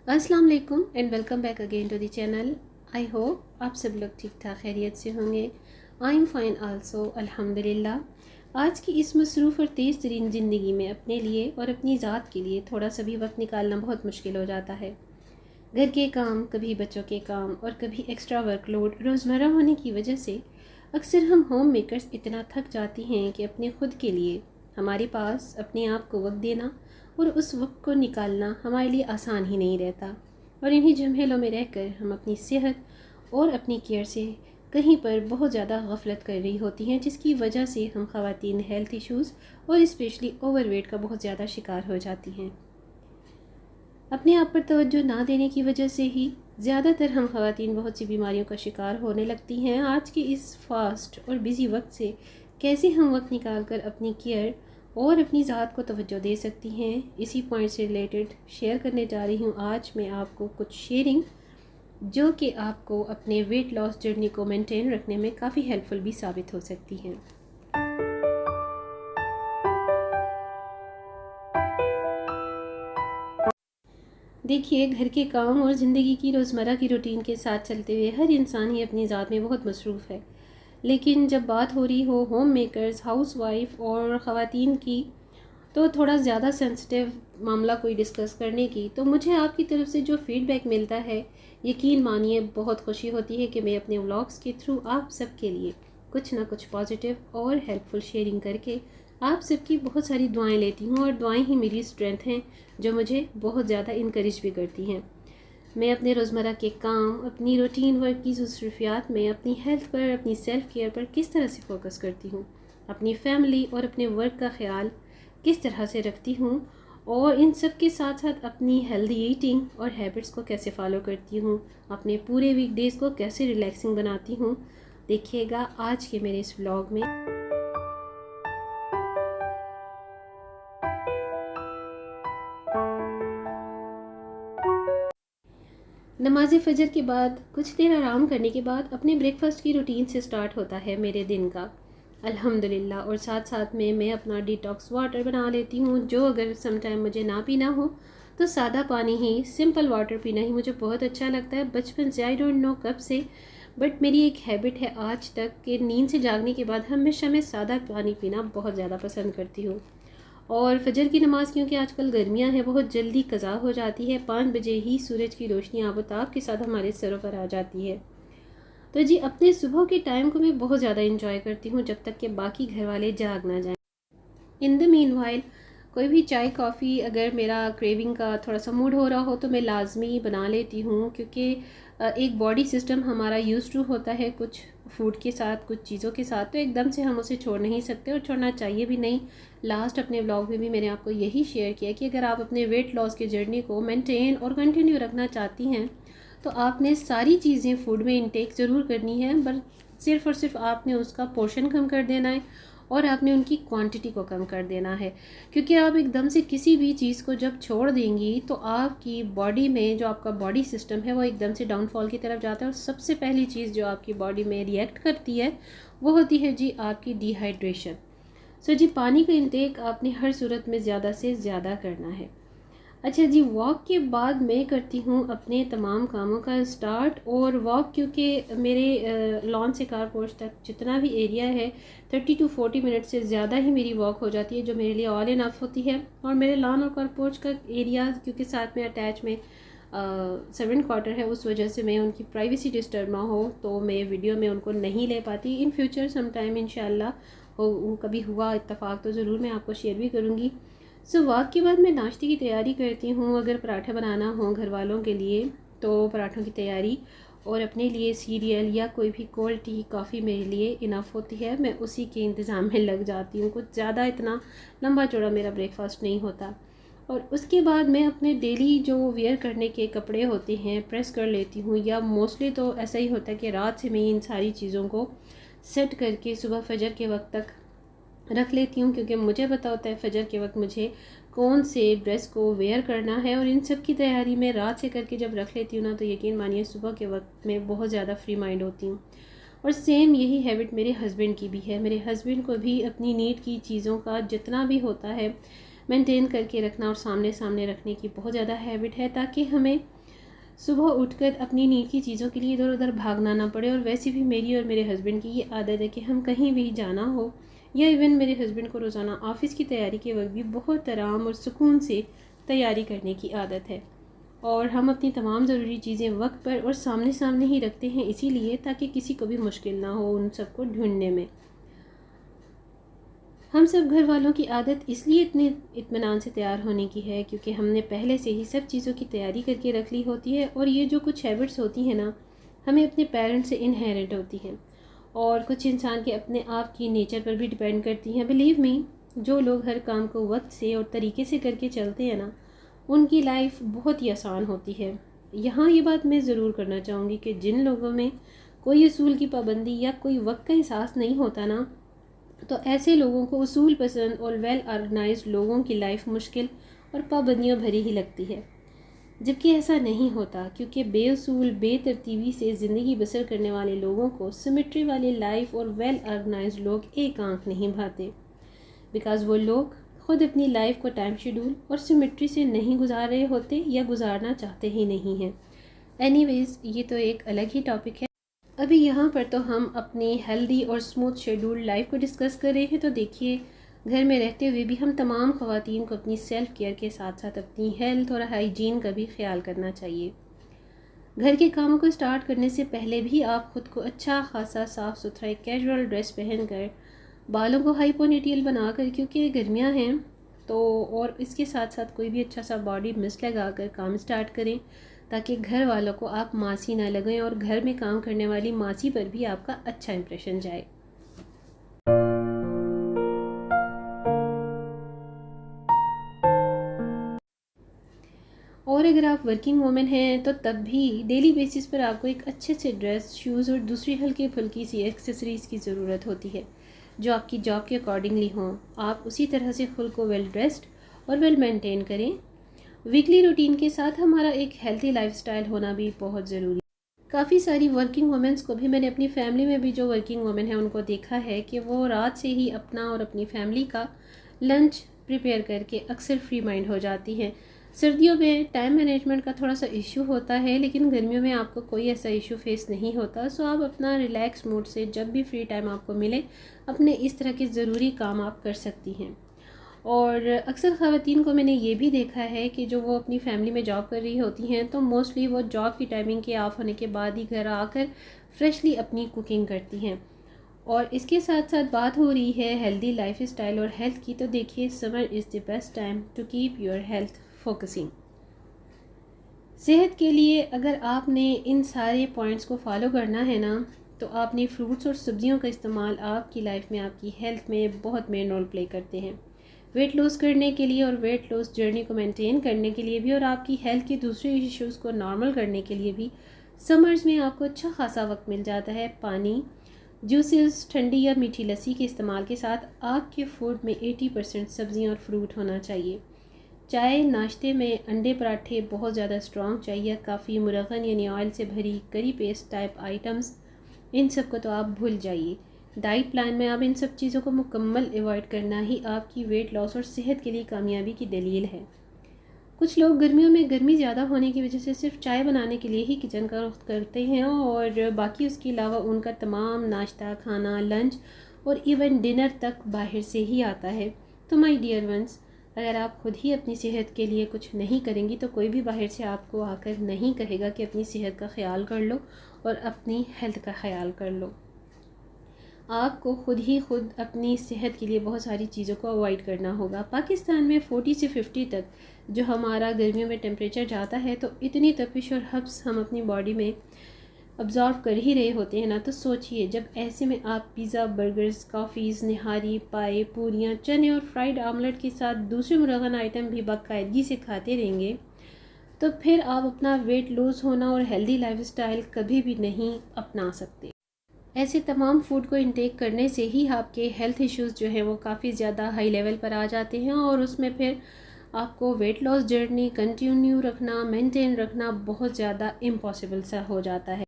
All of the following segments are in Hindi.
अस्सलाम वालेकुम and welcome back again to the channel. I hope आप सब लोग ठीक ठाक खैरियत से होंगे। आई एम फाइन आल्सो अल्हम्दुलिल्लाह। आज की इस मसरूफ़ और तेज़ तरीन ज़िंदगी में अपने लिए और अपनी ज़ात के लिए थोड़ा सा भी वक्त निकालना बहुत मुश्किल हो जाता है। घर के काम, कभी बच्चों के काम और कभी एक्स्ट्रा वर्कलोड रोज़मर्रा होने की वजह से अक्सर हम होम मेकर्स इतना थक जाती हैं कि अपने खुद के लिए हमारे पास अपने आप को वक्त देना और उस वक्त को निकालना हमारे लिए आसान ही नहीं रहता। और इन्हीं झमेलों में रहकर हम अपनी सेहत और अपनी केयर से कहीं पर बहुत ज़्यादा गफलत कर रही होती हैं, जिसकी वजह से हम ख़वातीन हेल्थ इश्यूज़ और स्पेशली ओवरवेट का बहुत ज़्यादा शिकार हो जाती हैं। अपने आप पर तवज्जो ना देने की वजह से ही ज़्यादातर हम ख़वातीन बहुत सी बीमारियों का शिकार होने लगती हैं। आज के इस फास्ट और बिज़ी वक्त से कैसे हम वक्त निकाल कर अपनी केयर और अपनी ज़ात को तवज्जो दे सकती हैं, इसी पॉइंट से रिलेटेड शेयर करने जा रही हूँ आज मैं आपको कुछ शेयरिंग, जो कि आपको अपने वेट लॉस जर्नी को मेंटेन रखने में काफ़ी हेल्पफुल भी साबित हो सकती हैं। देखिए, घर के काम और ज़िंदगी की रोज़मर्रा की रूटीन के साथ चलते हुए हर इंसान ही अपनी ज़ात में बहुत मसरूफ़ है। लेकिन जब बात हो रही हो होम मेकर्स, हाउस वाइफ और ख़वातीन की, तो थोड़ा ज़्यादा सेंसिटिव मामला कोई डिस्कस करने की, तो मुझे आपकी तरफ से जो फ़ीडबैक मिलता है, यकीन मानिए बहुत खुशी होती है कि मैं अपने व्लॉग्स के थ्रू आप सब के लिए कुछ ना कुछ पॉजिटिव और हेल्पफुल शेयरिंग करके आप सबकी बहुत सारी दुआएं लेती हूँ। और दुआएं ही मेरी स्ट्रेंथ हैं जो मुझे बहुत ज़्यादा इनकरेज भी करती हैं। मैं अपने रोज़मर्रा के काम, अपनी रूटीन वर्क की मसरूफियात में अपनी हेल्थ पर, अपनी सेल्फ़ केयर पर किस तरह से फोकस करती हूँ, अपनी फैमिली और अपने वर्क का ख्याल किस तरह से रखती हूँ, और इन सब के साथ साथ अपनी हेल्दी ईटिंग और हैबिट्स को कैसे फॉलो करती हूँ, अपने पूरे वीकडेज़ को कैसे रिलैक्सिंग बनाती हूँ, देखिएगा आज के मेरे इस व्लॉग में। नमाज फ़जर के बाद कुछ देर आराम करने के बाद अपने ब्रेकफास्ट की रूटीन से स्टार्ट होता है मेरे दिन का, अल्हम्दुलिल्लाह। और साथ साथ में मैं अपना डिटॉक्स वाटर बना लेती हूँ, जो अगर सम टाइम मुझे ना पीना हो तो सादा पानी ही, सिंपल वाटर पीना ही मुझे बहुत अच्छा लगता है। बचपन से, आई डोंट नो कब से, बट मेरी एक हैबिट है आज तक कि नींद से जागने के बाद हमेशा मैं सादा पानी पीना बहुत ज़्यादा पसंद करती हूँ। और फजर की नमाज़, क्योंकि आजकल गर्मियां हैं, बहुत जल्दी कज़ा हो जाती है। 5 बजे ही सूरज की रोशनी आबोताब के साथ हमारे सरों पर आ जाती है। तो जी, अपने सुबह के टाइम को मैं बहुत ज़्यादा इंजॉय करती हूँ जब तक कि बाकी घर वाले जाग ना जाएं। इन द मीन वाइल कोई भी चाय कॉफ़ी अगर मेरा क्रेविंग का थोड़ा सा मूड हो रहा हो तो मैं लाजमी बना लेती हूँ, क्योंकि एक बॉडी सिस्टम हमारा यूज़ टू होता है कुछ फूड के साथ, कुछ चीज़ों के साथ, तो एकदम से हम उसे छोड़ नहीं सकते और छोड़ना चाहिए भी नहीं। लास्ट अपने व्लॉग में भी मैंने आपको यही शेयर किया कि अगर आप अपने वेट लॉस की जर्नी को मेंटेन और कंटिन्यू रखना चाहती हैं तो आपने सारी चीज़ें फूड में इंटेक ज़रूर करनी है, बट सिर्फ़ और सिर्फ आपने उसका पोर्शन कम कर देना है और आपने उनकी क्वांटिटी को कम कर देना है। क्योंकि आप एकदम से किसी भी चीज़ को जब छोड़ देंगी तो आपकी बॉडी में जो आपका बॉडी सिस्टम है वो एकदम से डाउनफॉल की तरफ जाता है। और सबसे पहली चीज़ जो आपकी बॉडी में रिएक्ट करती है वो होती है जी आपकी डिहाइड्रेशन। सो जी, पानी का इंटेक आपने हर सूरत में ज़्यादा से ज़्यादा करना है। अच्छा जी, वॉक के बाद मैं करती हूँ अपने तमाम कामों का स्टार्ट। और वॉक, क्योंकि मेरे लॉन से कार पोर्च तक जितना भी एरिया है 30 to 40 मिनट से ज़्यादा ही मेरी वॉक हो जाती है, जो मेरे लिए ऑल इनफ होती है। और मेरे लॉन और कार पोर्च का एरिया क्योंकि साथ में अटैच में सर्वेंट क्वार्टर है, उस वजह से मैं उनकी प्राइवेसी डिस्टर्ब ना हो तो मैं वीडियो में उनको नहीं ले पाती। इन फ्यूचर सम टाइम इंशाल्लाह हो, कभी हुआ इत्तेफाक तो ज़रूर मैं आपको शेयर भी करूँगी। सो वॉक के बाद मैं नाश्ते की तैयारी करती हूँ। अगर पराठा बनाना हो घर वालों के लिए तो पराठों की तैयारी, और अपने लिए सीरियल या कोई भी कोल्ड टी कॉफ़ी मेरे लिए इनफ होती है, मैं उसी के इंतज़ाम में लग जाती हूँ। कुछ ज़्यादा इतना लंबा चौड़ा मेरा ब्रेकफास्ट नहीं होता। और उसके बाद मैं अपने डेली जो वेयर करने के कपड़े होते हैं प्रेस कर लेती हूँ, या मोस्टली तो ऐसा ही होता है कि रात से मैं इन सारी चीज़ों को सेट करके सुबह फजर के वक्त तक रख लेती हूँ, क्योंकि मुझे पता होता है फजर के वक्त मुझे कौन से ड्रेस को वेयर करना है। और इन सब की तैयारी मैं रात से करके जब रख लेती हूँ ना, तो यकीन मानिए सुबह के वक्त मैं बहुत ज़्यादा फ्री माइंड होती हूँ। और सेम यही हैबिट मेरे हस्बैंड की भी है। मेरे हस्बैंड को भी अपनी नीड की चीज़ों का जितना भी होता है मेंटेन करके रखना और सामने सामने रखने की बहुत ज़्यादा हैबिट है, ताकि हमें सुबह उठकर अपनी नीड की चीज़ों के लिए इधर उधर भागना ना पड़े। और वैसे भी मेरी और मेरे हस्बैंड की ये आदत है कि हम कहीं भी जाना हो, या इवन मेरे हस्बैंड को रोज़ाना ऑफ़िस की तैयारी के वक्त भी बहुत आराम और सुकून से तैयारी करने की आदत है। और हम अपनी तमाम ज़रूरी चीज़ें वक्त पर और सामने सामने ही रखते हैं, इसीलिए ताकि किसी को भी मुश्किल ना हो उन सबको ढूंढने में। हम सब घर वालों की आदत इसलिए इतने इत्मीनान से तैयार होने की है क्योंकि हमने पहले से ही सब चीज़ों की तैयारी करके रख ली होती है। और ये जो कुछ हैबिट्स होती हैं ना, हमें अपने पेरेंट्स से इनहेरिट होती हैं, और कुछ इंसान के अपने आप की नेचर पर भी डिपेंड करती हैं। बिलीव मी, जो लोग हर काम को वक्त से और तरीके से करके चलते हैं ना, उनकी लाइफ बहुत ही आसान होती है। यहाँ ये बात मैं ज़रूर करना चाहूँगी कि जिन लोगों में कोई उसूल की पाबंदी या कोई वक्त का एहसास नहीं होता ना, तो ऐसे लोगों को उसूल पसंद और वेल ऑर्गेनाइज्ड लोगों की लाइफ मुश्किल और पाबंदियों भरी ही लगती है। जबकि ऐसा नहीं होता, क्योंकि बेउसूल बेतरतीबी से ज़िंदगी बसर करने वाले लोगों को सिमेट्री वाली लाइफ और वेल ऑर्गेनाइज्ड लोग एक आंख नहीं भाते, बिकॉज़ वो लोग ख़ुद अपनी लाइफ को टाइम शेड्यूल और सिमेट्री से नहीं गुजार रहे होते या गुजारना चाहते ही नहीं हैं। एनीवेज़, ये तो एक अलग ही टॉपिक है। अभी यहाँ पर तो हम अपनी हेल्दी और स्मूथ शेड्यूल लाइफ को डिस्कस कर रहे हैं। तो देखिए, घर में रहते हुए भी हम तमाम ख़वातीन को अपनी सेल्फ़ केयर के साथ साथ अपनी हेल्थ और हाइजीन का भी ख्याल करना चाहिए। घर के कामों को स्टार्ट करने से पहले भी आप ख़ुद को अच्छा खासा साफ़ सुथरा एक कैजुअल ड्रेस पहन कर, बालों को हाई पोनीटेल बनाकर, क्योंकि गर्मियाँ हैं तो, और इसके साथ साथ कोई भी अच्छा सा बॉडी मिस्ट लगा कर काम स्टार्ट करें, ताकि घर वालों को आप मासी ना लगें और घर में काम करने वाली मासी पर भी आपका अच्छा इंप्रेशन जाए। और अगर आप वर्किंग वूमेन हैं तो तब भी डेली बेसिस पर आपको एक अच्छे से ड्रेस, शूज़ और दूसरी हल्की फुल्की सी एक्सेसरीज़ की ज़रूरत होती है जो आपकी जॉब के अकॉर्डिंगली हों। आप उसी तरह से खुद को वेल ड्रेस्ड और वेल मेंटेन करें। वीकली रूटीन के साथ हमारा एक हेल्थी लाइफस्टाइल होना भी बहुत ज़रूरी है। काफ़ी सारी वर्किंग वुमेंस को भी मैंने अपनी फैमिली में भी जो वर्किंग वुमेन है उनको देखा है कि वो रात से ही अपना और अपनी फैमिली का लंच प्रिपेयर करके अक्सर फ्री माइंड हो जाती हैं। सर्दियों में टाइम मैनेजमेंट का थोड़ा सा इशू होता है, लेकिन गर्मियों में आपको कोई ऐसा इशू फेस नहीं होता। सो आप अपना रिलैक्स मूड से जब भी फ्री टाइम आपको मिले, अपने इस तरह के ज़रूरी काम आप कर सकती हैं। और अक्सर ख़वातीन को मैंने ये भी देखा है कि जो वो अपनी फैमिली में जॉब कर रही होती हैं तो मोस्टली वो जॉब की टाइमिंग के ऑफ होने के बाद ही घर आकर फ्रेशली अपनी कुकिंग करती हैं। और इसके साथ साथ बात हो रही है हेल्दी लाइफस्टाइल और हेल्थ की, तो देखिए, summer is the best time to keep your health focusing. सेहत के लिए अगर आपने इन सारे पॉइंट्स को फॉलो करना है ना, तो आपने फ्रूट्स और सब्जियों का इस्तेमाल आपकी लाइफ में, आपकी हेल्थ में बहुत मेन रोल प्ले करते हैं। वेट लॉस करने के लिए और वेट लॉस जर्नी को मेंटेन करने के लिए भी, और आपकी हेल्थ की दूसरे इश्यूज़ को नॉर्मल करने के लिए भी समर्स में आपको अच्छा खासा वक्त मिल जाता है। पानी, जूसेस, ठंडी या मीठी लस्सी के इस्तेमाल के साथ आपके फूड में 80% सब्जियां और फ्रूट होना चाहिए। चाय, नाश्ते में अंडे, पराठे बहुत ज़्यादा स्ट्रॉन्ग चाहिए, काफ़ी मुरगन यानी ऑयल से भरी करी पेस्ट टाइप आइटम्स, इन सब को तो आप भूल जाइए। डाइट प्लान में आप इन सब चीज़ों को मुकम्मल अवॉइड करना ही आपकी वेट लॉस और सेहत के लिए कामयाबी की दलील है। कुछ लोग गर्मियों में गर्मी ज़्यादा होने की वजह से सिर्फ चाय बनाने के लिए ही किचन का रुख करते हैं, और बाकी उसके अलावा उनका तमाम नाश्ता, खाना, लंच और इवन डिनर तक बाहर से ही आता है। तो माय डियर वंस, अगर आप खुद ही अपनी सेहत के लिए कुछ नहीं करेंगी तो कोई भी बाहर से आपको आकर नहीं कहेगा कि अपनी सेहत का ख्याल कर लो और अपनी हेल्थ का ख्याल कर लो। आपको खुद अपनी सेहत के लिए बहुत सारी चीज़ों को अवॉइड करना होगा। पाकिस्तान में 40 से 50 तक जो हमारा गर्मियों में टेम्परेचर जाता है, तो इतनी तपिश और हब्स हम अपनी बॉडी में अब्जॉर्ब कर ही रहे होते हैं ना। तो सोचिए, जब ऐसे में आप पिज़्ज़ा, बर्गर्स, कॉफ़ीज़, निहारी, पाए, पूरियाँ, चने और फ्राइड आमलेट के साथ दूसरे मुरगन आइटम भी बाकायदगी से खाते रहेंगे, तो फिर आप अपना वेट लूज़ होना और हेल्दी लाइफस्टाइल कभी भी नहीं अपना सकते। ऐसे तमाम फूड को इंटेक करने से ही आपके हेल्थ इश्यूज़ जो हैं वो काफ़ी ज़्यादा हाई लेवल पर आ जाते हैं, और उसमें फिर आपको वेट लॉस जर्नी कंटिन्यू रखना, मेंटेन रखना बहुत ज़्यादा इम्पॉसिबल सा हो जाता है।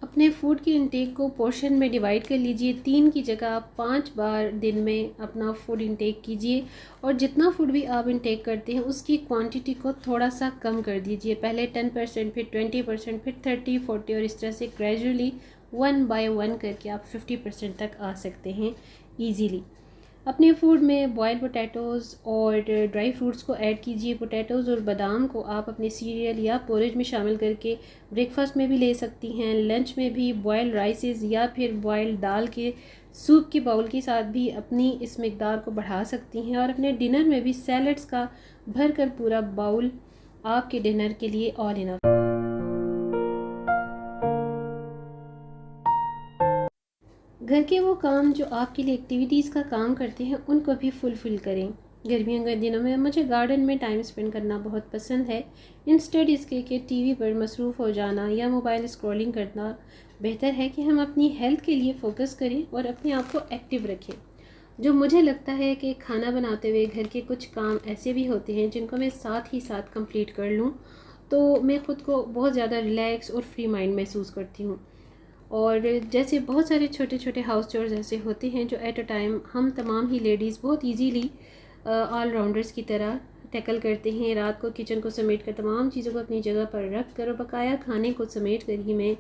अपने फूड फूड की इंटेक को पोर्शन में डिवाइड कर लीजिए। 3 की जगह आप 5 बार दिन में अपना फूड इंटेक कीजिए और जितना फूड भी आप इंटेक करते हैं उसकी क्वांटिटी को थोड़ा सा कम कर दीजिए। पहले 10%, फिर 20%, फिर 30, 40 और इस तरह से ग्रेजुअली 1 बाय 1 करके आप 50% तक आ सकते हैं ईजीली। अपने फूड में बॉयल पोटैटोज़ और ड्राई फ्रूट्स को ऐड कीजिए। पोटैटोज़ और बादाम को आप अपने सीरियल या पोरेज में शामिल करके ब्रेकफास्ट में भी ले सकती हैं। लंच में भी बॉयल राइसेस या फिर बॉयल दाल के सूप के बाउल के साथ भी अपनी इस मकदार को बढ़ा सकती हैं। और अपने डिनर में भी सैलड्स का भर कर पूरा बाउल आपके डिनर के लिए ऑल इनफ। घर के वो काम जो आपके लिए एक्टिविटीज़ का काम करते हैं उनको भी फुलफ़िल करें। गर्मियों के दिनों में मुझे गार्डन में टाइम स्पेंड करना बहुत पसंद है। इंस्टेड इसके कि टीवी पर मसरूफ़ हो जाना या मोबाइल स्क्रॉलिंग करना, बेहतर है कि हम अपनी हेल्थ के लिए फ़ोकस करें और अपने आप को एक्टिव रखें। जो मुझे लगता है कि खाना बनाते हुए घर के कुछ काम ऐसे भी होते हैं जिनको मैं साथ ही साथ कंप्लीट कर लूँ तो मैं ख़ुद को बहुत ज़्यादा रिलैक्स और फ्री माइंड महसूस करती हूँ। और जैसे बहुत सारे छोटे छोटे हाउस चोर्स ऐसे होते हैं जो एट अ टाइम हम तमाम ही लेडीज़ बहुत इजीली ऑलराउंडर्स की तरह टैकल करते हैं। रात को किचन को समेट कर तमाम चीज़ों को अपनी जगह पर रख कर और बकाया खाने को समेट कर ही मैं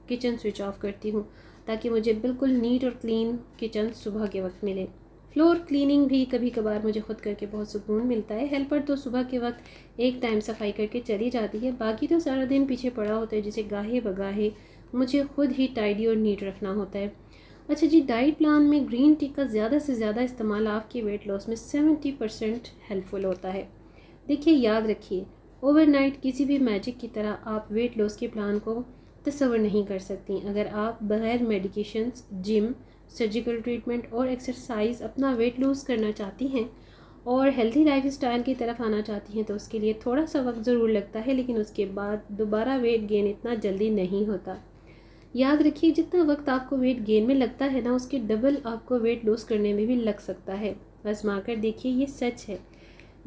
किचन स्विच ऑफ करती हूँ ताकि मुझे बिल्कुल नीट और क्लीन किचन सुबह के वक्त मिले। फ्लोर क्लीनिंग भी कभी कभार मुझे खुद करके बहुत सुकून मिलता है। हेल्पर तो सुबह के वक्त एक टाइम सफाई करके चली जाती है, बाकी तो सारा दिन पीछे पड़ा होता है जिसे गाहे बगाहे मुझे खुद ही टाइडी और नीट रखना होता है। अच्छा जी, डाइट प्लान में ग्रीन टी का ज़्यादा से ज़्यादा इस्तेमाल आपके वेट लॉस में 70% हेल्पफुल होता है। देखिए, याद रखिए, ओवरनाइट किसी भी मैजिक की तरह आप वेट लॉस के प्लान को तस्वर नहीं कर सकती। अगर आप बगैर मेडिकेशंस, जिम, सर्जिकल ट्रीटमेंट और एक्सरसाइज अपना वेट लॉस करना चाहती हैं और हेल्थी लाइफ स्टाइल की तरफ आना चाहती हैं तो उसके लिए थोड़ा सा वक्त ज़रूर लगता है, लेकिन उसके बाद दोबारा वेट गेन इतना जल्दी नहीं होता। याद रखिए, जितना वक्त आपको वेट गेन में लगता है ना, उसके डबल आपको वेट लॉस करने में भी लग सकता है। आजमा कर देखिए, ये सच है।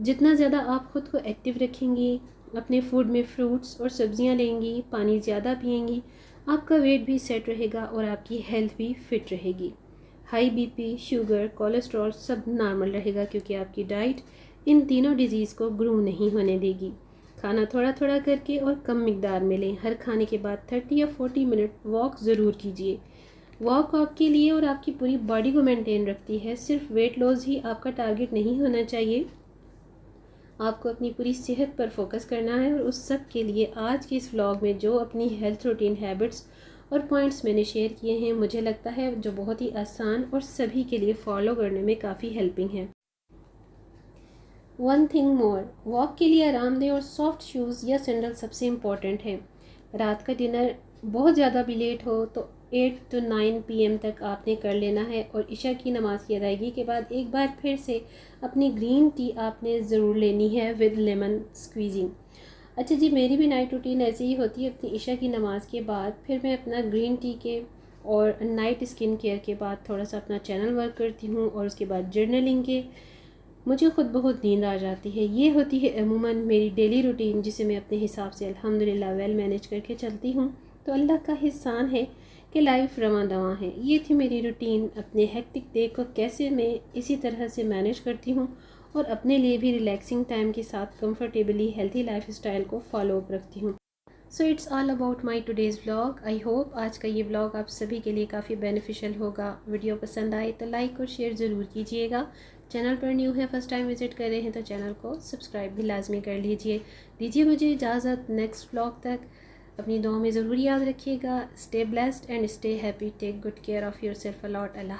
जितना ज़्यादा आप ख़ुद को एक्टिव रखेंगी, अपने फूड में फ्रूट्स और सब्जियां लेंगी, पानी ज़्यादा पिएंगी, आपका वेट भी सेट रहेगा और आपकी हेल्थ भी फिट रहेगी। हाई बीपी, शुगर, कोलेस्ट्रॉल सब नॉर्मल रहेगा क्योंकि आपकी डाइट इन तीनों डिजीज़ को ग्रो नहीं होने देगी। खाना थोड़ा थोड़ा करके और कम मिकदार में लें। हर खाने के बाद 30 या 40 मिनट वॉक ज़रूर कीजिए। वॉक आपके लिए और आपकी पूरी बॉडी को मेंटेन रखती है। सिर्फ वेट लॉस ही आपका टारगेट नहीं होना चाहिए, आपको अपनी पूरी सेहत पर फोकस करना है। और उस सब के लिए आज के इस व्लॉग में जो अपनी हेल्थ रूटीन हैबिट्स और पॉइंट्स मैंने शेयर किए हैं, मुझे लगता है जो बहुत ही आसान और सभी के लिए फॉलो करने में काफ़ी हेल्पिंग है। वन थिंग मोर, वॉक के लिए आरामदेह और सॉफ्ट शूज़ या सैंडल सबसे इम्पॉर्टेंट है। रात का डिनर बहुत ज़्यादा भी लेट हो तो 8 to 9 PM तक आपने कर लेना है और इशा की नमाज़ की अदायगी के बाद एक बार फिर से अपनी ग्रीन टी आपने ज़रूर लेनी है विद लेमन स्क्वीजिंग। अच्छा जी, मेरी भी नाइट रूटीन ऐसी ही होती है। अपनी इशा की नमाज़ के बाद फिर मैं अपना ग्रीन टी के और नाइट स्किन केयर के बाद थोड़ा सा अपना चैनल वर्क करती हूँ और उसके बाद जर्नलिंग के मुझे खुद बहुत नींद आ जाती है। ये होती है अमूमन मेरी डेली रूटीन, जिसे मैं अपने हिसाब से अल्हम्दुलिल्लाह वेल मैनेज करके चलती हूँ। तो अल्लाह का एहसान है कि लाइफ रवां दवां है। ये थी मेरी रूटीन। अपने हेक्टिक डे को कैसे मैं इसी तरह से मैनेज करती हूँ और अपने लिए भी रिलैक्सिंग टाइम के साथ कंफर्टेबली हेल्थी लाइफ स्टाइल को फॉलो अप रखती हूँ। So it's all about my today's vlog. I hope आज का ये व्लॉग आप सभी के लिए काफ़ी बेनिफिशियल होगा। वीडियो पसंद आए तो लाइक और शेयर ज़रूर कीजिएगा। चैनल पर न्यू है, फर्स्ट टाइम विज़िट कर रहे हैं तो चैनल को सब्सक्राइब भी लाजमी कर लीजिए। दीजिए मुझे इजाज़त, नेक्स्ट व्लॉग तक अपनी दुआ में ज़रूर याद रखिएगा। Stay blessed and stay happy, take good care of yourself a lot. Allah.